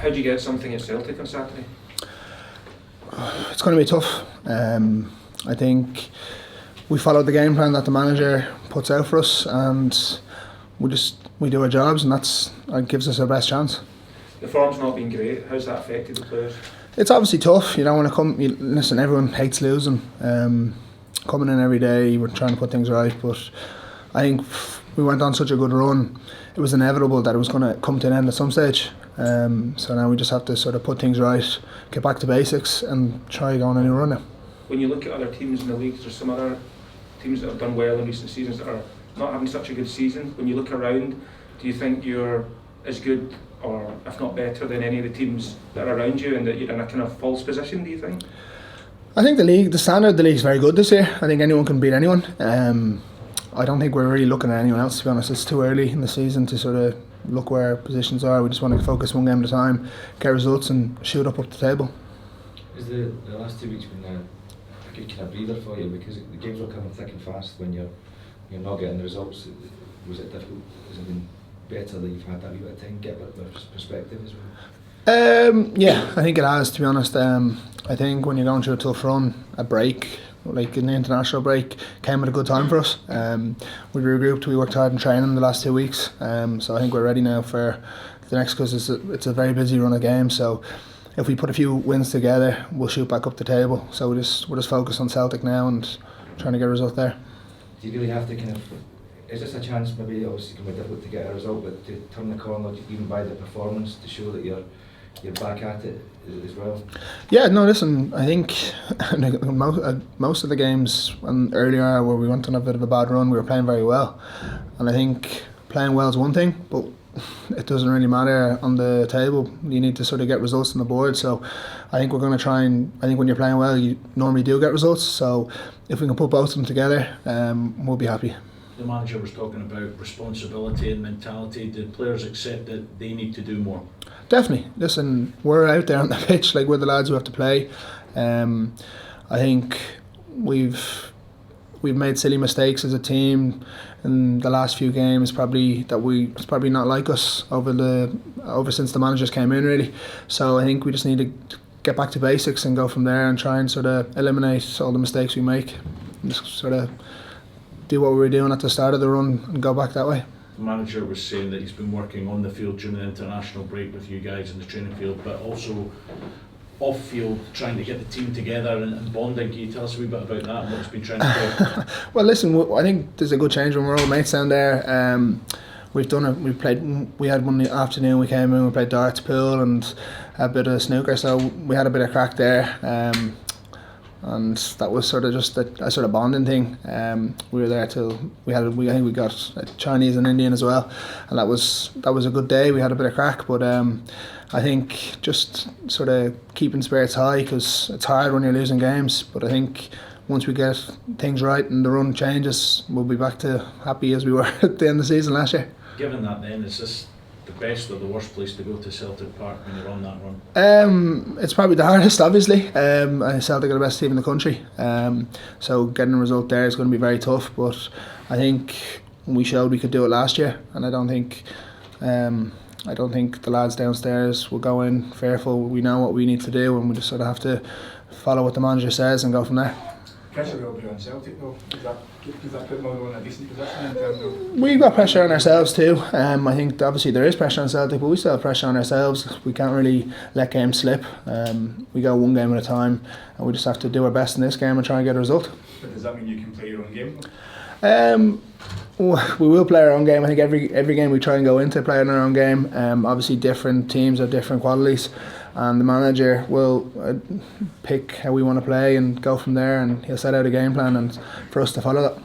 How do you get something at Celtic on Saturday? It's going to be tough. I think we followed the game plan that the manager puts out for us, and we do our jobs, and that gives us our best chance. The form's not been great. How's that affected the players? It's obviously tough. You don't want to come. Listen, everyone hates losing. Coming in every day, we're trying to put things right, but I think we went on such a good run. It was inevitable that it was going to come to an end at some stage. So now we just have to sort of put things right, get back to basics, and try go on a new run now. When you look at other teams in the league, there's some other teams that have done well in recent seasons that are not having such a good season. When you look around, do you think you're as good, or if not better, than any of the teams that are around you, and that you're in a kind of false position, do you think? I think the standard of the league is very good this year. I think anyone can beat anyone. I don't think we're really looking at anyone else, to be honest. It's too early in the season to sort of look where our positions are. We just want to focus one game at a time, get results, and shoot up the table. Is the last 2 weeks been a good kind of breather for you, because the games were coming thick and fast when you're not getting the results? Was it difficult? Has it been better that you've had that wee bit of time, get a bit of perspective as well? Yeah, I think it has, to be honest. I think when you're going through a tough run, a break, like an international break, came at a good time for us. We regrouped, we worked hard in training the last 2 weeks, so I think we're ready now for the next, because it's a very busy run of games. So if we put a few wins together, we'll shoot back up the table. So we're just focused on Celtic now and trying to get a result there. Do you really have to is this a chance, maybe obviously it can be difficult to get a result, but to turn the corner even by the performance, to show that you're back at it as well? Yeah, no, listen, I think most of the games earlier where we went on a bit of a bad run, we were playing very well. And I think playing well is one thing, but it doesn't really matter on the table. You need to sort of get results on the board. So I think we're going to try, and I think when you're playing well, you normally do get results. So if we can put both of them together, we'll be happy. The manager was talking about responsibility and mentality. Did players accept that they need to do more? Definitely. Listen, we're out there on the pitch, like we're the lads who have to play. I think we've made silly mistakes as a team in the last few games. It's probably not like us over since the managers came in, really. So I think we just need to get back to basics and go from there and try and sort of eliminate all the mistakes we make and just sort of do what we were doing at the start of the run and go back that way. The manager was saying that he's been working on the field during the international break with you guys in the training field, but also off field, trying to get the team together and bonding. Can you tell us a wee bit about that and what he's been trying to do? Well, listen, I think there's a good change when we're all mates down there. We had one afternoon, we came in, we played darts, pool and a bit of snooker, so we had a bit of crack there. And that was sort of just a sort of bonding thing. We were there till I think we got a Chinese and Indian as well, and that was a good day. We had a bit of crack, but I think just sort of keeping spirits high, because it's hard when you're losing games. But I think once we get things right and the run changes, we'll be back to happy as we were at the end of the season last year. Given that, then, is this the best or the worst place to go to Celtic Park when you're on that run? It's probably the hardest, obviously. Celtic are the best team in the country, so getting a result there is going to be very tough. But I think we showed we could do it last year, and I don't think the lads downstairs will go in fearful. We know what we need to do, and we just sort of have to follow what the manager says and go from there. Pressure will be on Celtic though. Does that put Motherwell in a decent position in terms of? We've got pressure on ourselves too. I think obviously there is pressure on Celtic, but we still have pressure on ourselves. We can't really let games slip. We go one game at a time, and we just have to do our best in this game and try and get a result. But does that mean you can play your own game? We will play our own game. I think every game we try and go into playing our own game. Obviously different teams have different qualities, and the manager will pick how we want to play and go from there, and he'll set out a game plan and for us to follow that.